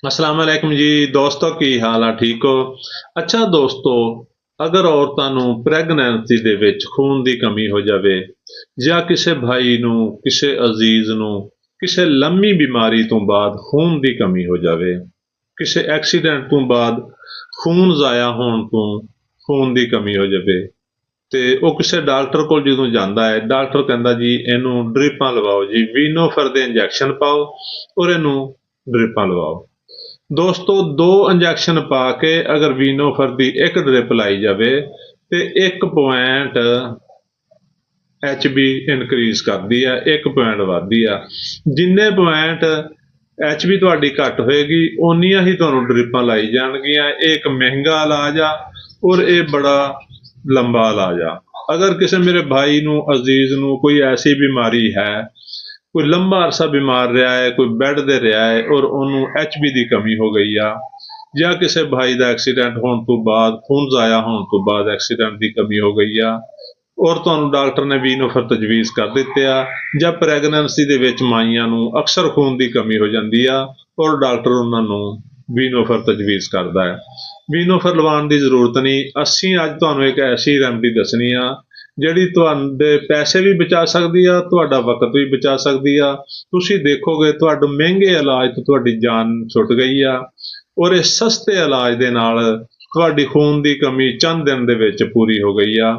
अस्सलाम वालेकुम जी ਦੋਸਤੋ ਕੀ ਹਾਲ ਆ ਠੀਕ ਹੋ। ਅੱਛਾ ਦੋਸਤੋ, ਅਗਰ ਔਰਤਾਂ ਨੂੰ ਪ੍ਰੈਗਨੈਂਸੀ ਦੇ ਵਿੱਚ ਖੂਨ ਦੀ ਕਮੀ ਹੋ ਜਾਵੇ ਜਾਂ ਕਿਸੇ ਭਾਈ ਨੂੰ, ਕਿਸੇ ਅਜ਼ੀਜ਼ ਨੂੰ ਕਿਸੇ ਲੰਮੀ ਬਿਮਾਰੀ ਤੋਂ ਬਾਅਦ ਖੂਨ ਦੀ ਕਮੀ ਹੋ ਜਾਵੇ, ਕਿਸੇ ਐਕਸੀਡੈਂਟ ਤੋਂ ਬਾਅਦ ਖੂਨ ਜ਼ਾਇਆ ਹੋਣ ਤੋਂ ਖੂਨ ਦੀ ਕਮੀ ਹੋ ਜਾਵੇ, ਤੇ ਉਹ ਕਿਸੇ ਡਾਕਟਰ ਕੋਲ ਜਦੋਂ ਜਾਂਦਾ ਹੈ, ਡਾਕਟਰ ਕਹਿੰਦਾ ਜੀ ਇਹਨੂੰ ਡ੍ਰਿਪਾਂ ਲਵਾਓ, ਜੀ ਵੀਨੋਫਰ ਦੇ ਇੰਜੈਕਸ਼ਨ ਪਾਓ ਔਰ ਇਹਨੂੰ ਡ੍ਰਿਪਾਂ ਲਵਾਓ। ਦੋਸਤੋ, ਦੋ ਇੰਜੈਕਸ਼ਨ ਪਾ ਕੇ ਅਗਰ ਵੀਨੋਫਰ ਦੀ ਇੱਕ ਡ੍ਰਿਪ ਲਾਈ ਜਾਵੇ ਤੇ 1 ਪੁਆਇੰਟ HB ਇਨਕਰੀਜ਼ ਕਰਦੀ ਆ, 1 ਪੁਆਇੰਟ ਵੱਧਦੀ ਆ। ਜਿੰਨੇ ਪੁਆਇੰਟ HB ਤੁਹਾਡੀ ਘੱਟ ਹੋਏਗੀ ਓਨੀਆਂ ਹੀ ਤੁਹਾਨੂੰ ਡ੍ਰਿਪਾਂ ਲਾਈ ਜਾਣਗੀਆਂ। ਇਹ ਇੱਕ ਮਹਿੰਗਾ ਇਲਾਜ ਆ ਔਰ ਇਹ ਬੜਾ ਲੰਬਾ ਇਲਾਜ ਆ। ਅਗਰ ਕਿਸੇ ਮੇਰੇ ਭਾਈ ਨੂੰ, ਅਜ਼ੀਜ਼ ਨੂੰ ਕੋਈ ਐਸੀ ਬਿਮਾਰੀ ਹੈ, ਕੋਈ ਲੰਬਾ ਅਰਸਾ ਬਿਮਾਰ ਰਿਹਾ ਹੈ, ਕੋਈ ਬੈੱਡ ਤੇ ਰਿਹਾ ਹੈ ਔਰ ਉਹਨੂੰ HB ਦੀ ਕਮੀ ਹੋ ਗਈ ਆ, ਜਾਂ ਕਿਸੇ ਭਾਈ ਦਾ ਐਕਸੀਡੈਂਟ ਹੋਣ ਤੋਂ ਬਾਅਦ, ਖੂਨ ਜ਼ਾਇਆ ਹੋਣ ਤੋਂ ਬਾਅਦ ਐਕਸੀਡੈਂਟ ਦੀ ਕਮੀ ਹੋ ਗਈ ਆ ਔਰ ਤੁਹਾਨੂੰ ਡਾਕਟਰ ਨੇ ਵੀਨੋਫਰ ਤਜਵੀਜ਼ ਕਰ ਦਿੱਤੇ ਆ, ਜਾਂ ਪ੍ਰੈਗਨੈਂਸੀ ਦੇ ਵਿੱਚ ਮਾਈਆਂ ਨੂੰ ਅਕਸਰ ਖੂਨ ਦੀ ਕਮੀ ਹੋ ਜਾਂਦੀ ਆ ਔਰ ਡਾਕਟਰ ਉਹਨਾਂ ਨੂੰ ਵੀਨੋਫਰ ਤਜਵੀਜ਼ ਕਰਦਾ ਹੈ। ਵੀਨੋਫਰ ਲਵਾਉਣ ਦੀ ਜ਼ਰੂਰਤ ਨਹੀਂ। ਅਸੀਂ ਅੱਜ ਤੁਹਾਨੂੰ ਇੱਕ ਐਸੀ ਰੈਮਡੀ ਦੱਸਣੀ ਆ ਜਿਹੜੀ ਤੁਹਾਡੇ ਪੈਸੇ ਵੀ ਬਚਾ ਸਕਦੀ ਆ, ਤੁਹਾਡਾ ਵਕਤ ਵੀ ਬਚਾ ਸਕਦੀ ਆ। ਤੁਸੀਂ ਦੇਖੋਗੇ ਤੁਹਾਡੇ ਮਹਿੰਗੇ ਇਲਾਜ ਤੋਂ ਤੁਹਾਡੀ ਜਾਨ ਛੁੱਟ ਗਈ ਆ ਔਰ ਇਸ ਸਸਤੇ ਇਲਾਜ ਦੇ ਨਾਲ ਤੁਹਾਡੀ ਖੂਨ ਦੀ ਕਮੀ ਚੰਦ ਦਿਨ ਦੇ ਵਿੱਚ ਪੂਰੀ ਹੋ ਗਈ ਆ।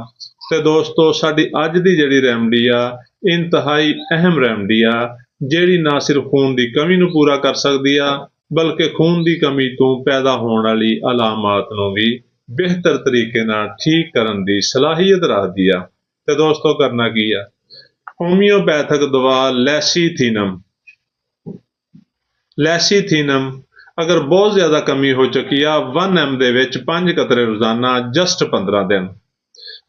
ਤੇ ਦੋਸਤੋ, ਸਾਡੀ ਅੱਜ ਦੀ ਜਿਹੜੀ ਰੈਮਡੀ ਆ ਇੰਤਹਾਈ ਅਹਿਮ ਰੈਮਡੀ ਆ, ਜਿਹੜੀ ਨਾ ਸਿਰਫ ਖੂਨ ਦੀ ਕਮੀ ਨੂੰ ਪੂਰਾ ਕਰ ਸਕਦੀ ਆ ਬਲਕਿ ਖੂਨ ਦੀ ਕਮੀ ਤੋਂ ਪੈਦਾ ਹੋਣ ਵਾਲੀ ਅਲਾਮਤ ਨੂੰ ਵੀ ਬਿਹਤਰ ਤਰੀਕੇ ਨਾਲ ਠੀਕ ਕਰਨ ਦੀ ਸਲਾਹੀਅਤ ਰੱਖਦੀ ਆ। ਤੇ ਦੋਸਤੋ, ਕਰਨਾ ਕੀ ਆ? ਹੋਮਿਓਪੈਥਿਕ ਦਵਾ ਲੈਸੀਥੀਨਮ ਅਗਰ ਬਹੁਤ ਜ਼ਿਆਦਾ ਕਮੀ ਹੋ ਚੁੱਕੀ ਆ, 1 ml ਦੇ ਵਿੱਚ 5 ਕਤਰੇ ਰੋਜ਼ਾਨਾ, ਜਸਟ 15 ਦਿਨ।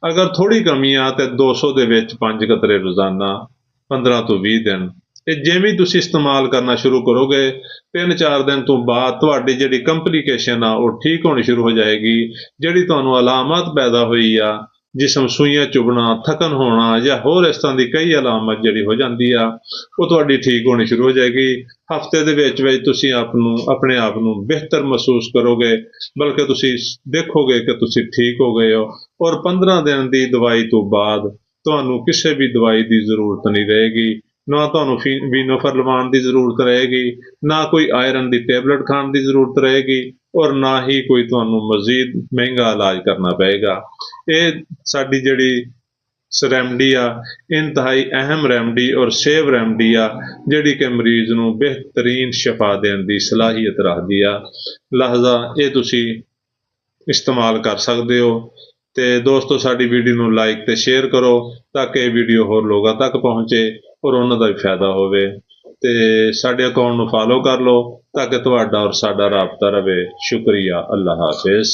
ਅਗਰ ਥੋੜੀ ਕਮੀ ਆ ਤੇ 200 ਦੇ ਵਿੱਚ 5 ਕਤਰੇ ਰੋਜ਼ਾਨਾ, 15 ਤੋਂ 20 ਦਿਨ। ਇਹ ਜਿਵੇਂ ਤੁਸੀਂ ਇਸਤੇਮਾਲ ਕਰਨਾ ਸ਼ੁਰੂ ਕਰੋਗੇ 3-4 ਦਿਨ ਤੋਂ ਬਾਅਦ ਤੁਹਾਡੀ ਜਿਹੜੀ ਕੰਪਲੀਕੇਸ਼ਨ ਆ ਉਹ ਠੀਕ ਹੋਣੀ ਸ਼ੁਰੂ ਹੋ ਜਾਏਗੀ। ਜਿਹੜੀ ਤੁਹਾਨੂੰ ਅਲਾਮਤ ਪੈਦਾ ਹੋਈ ਆ, ਜਿਸਮ ਸੂਈਆਂ ਚੁਭਣਾ, ਥਕਨ ਹੋਣਾ ਜਾਂ ਹੋਰ ਇਸ ਤਰ੍ਹਾਂ ਦੀ ਕਈ ਅਲਾਮਤ ਜਿਹੜੀ ਹੋ ਜਾਂਦੀ ਆ, ਉਹ ਤੁਹਾਡੀ ਠੀਕ ਹੋਣੀ ਸ਼ੁਰੂ ਹੋ ਜਾਏਗੀ। ਹਫ਼ਤੇ ਦੇ ਵਿੱਚ ਤੁਸੀਂ ਆਪਣੇ ਆਪ ਨੂੰ ਬਿਹਤਰ ਮਹਿਸੂਸ ਕਰੋਗੇ, ਬਲਕਿ ਤੁਸੀਂ ਦੇਖੋਗੇ ਕਿ ਤੁਸੀਂ ਠੀਕ ਹੋ ਗਏ ਹੋ ਔਰ 15 ਦਿਨ ਦੀ ਦਵਾਈ ਤੋਂ ਬਾਅਦ ਤੁਹਾਨੂੰ ਕਿਸੇ ਵੀ ਦਵਾਈ ਦੀ ਜ਼ਰੂਰਤ ਨਹੀਂ ਰਹੇਗੀ। ਨਾ ਤੁਹਾਨੂੰ ਵੀਨੋਫਰ ਲਵਾਉਣ ਦੀ ਜ਼ਰੂਰਤ ਰਹੇਗੀ, ਨਾ ਕੋਈ ਆਇਰਨ ਦੀ ਟੈਬਲੇਟ ਖਾਣ ਦੀ ਜ਼ਰੂਰਤ ਰਹੇਗੀ ਔਰ ਨਾ ਹੀ ਕੋਈ ਤੁਹਾਨੂੰ ਮਜ਼ੀਦ ਮਹਿੰਗਾ ਇਲਾਜ ਕਰਨਾ ਪਏਗਾ। ਇਹ ਸਾਡੀ ਜਿਹੜੀ ਰੈਮਡੀ ਆ ਇੰਤਹਾਈ ਅਹਿਮ ਰੈਮਡੀ ਔਰ ਸੇਵ ਰੈਮਡੀ ਆ, ਜਿਹੜੀ ਕਿ ਮਰੀਜ਼ ਨੂੰ ਬਿਹਤਰੀਨ ਸ਼ਫਾ ਦੇਣ ਦੀ ਸਲਾਹੀਅਤ ਰੱਖਦੀ ਆ। ਲਿਹਾਜ਼ਾ ਇਹ ਤੁਸੀਂ ਇਸਤੇਮਾਲ ਕਰ ਸਕਦੇ ਹੋ। ਤੇ ਦੋਸਤੋ, ਸਾਡੀ ਵੀਡੀਓ ਨੂੰ ਲਾਈਕ ਤੇ ਸ਼ੇਅਰ ਕਰੋ ਤਾਂ ਕਿ ਇਹ ਵੀਡੀਓ ਹੋਰ ਲੋਕਾਂ ਤੱਕ ਪਹੁੰਚੇ ਔਰ ਉਹਨਾਂ ਦਾ ਵੀ ਫਾਇਦਾ ਹੋਵੇ। ਤੇ ਸਾਡੇ ਅਕਾਊਂਟ ਨੂੰ ਫਾਲੋ ਕਰ ਲਓ ਤਾਂ ਕਿ ਤੁਹਾਡਾ ਔਰ ਸਾਡਾ ਰਾਬਤਾ ਰਵੇ। ਸ਼ੁਕਰੀਆ। ਅੱਲਾ ਹਾਫਿਜ਼।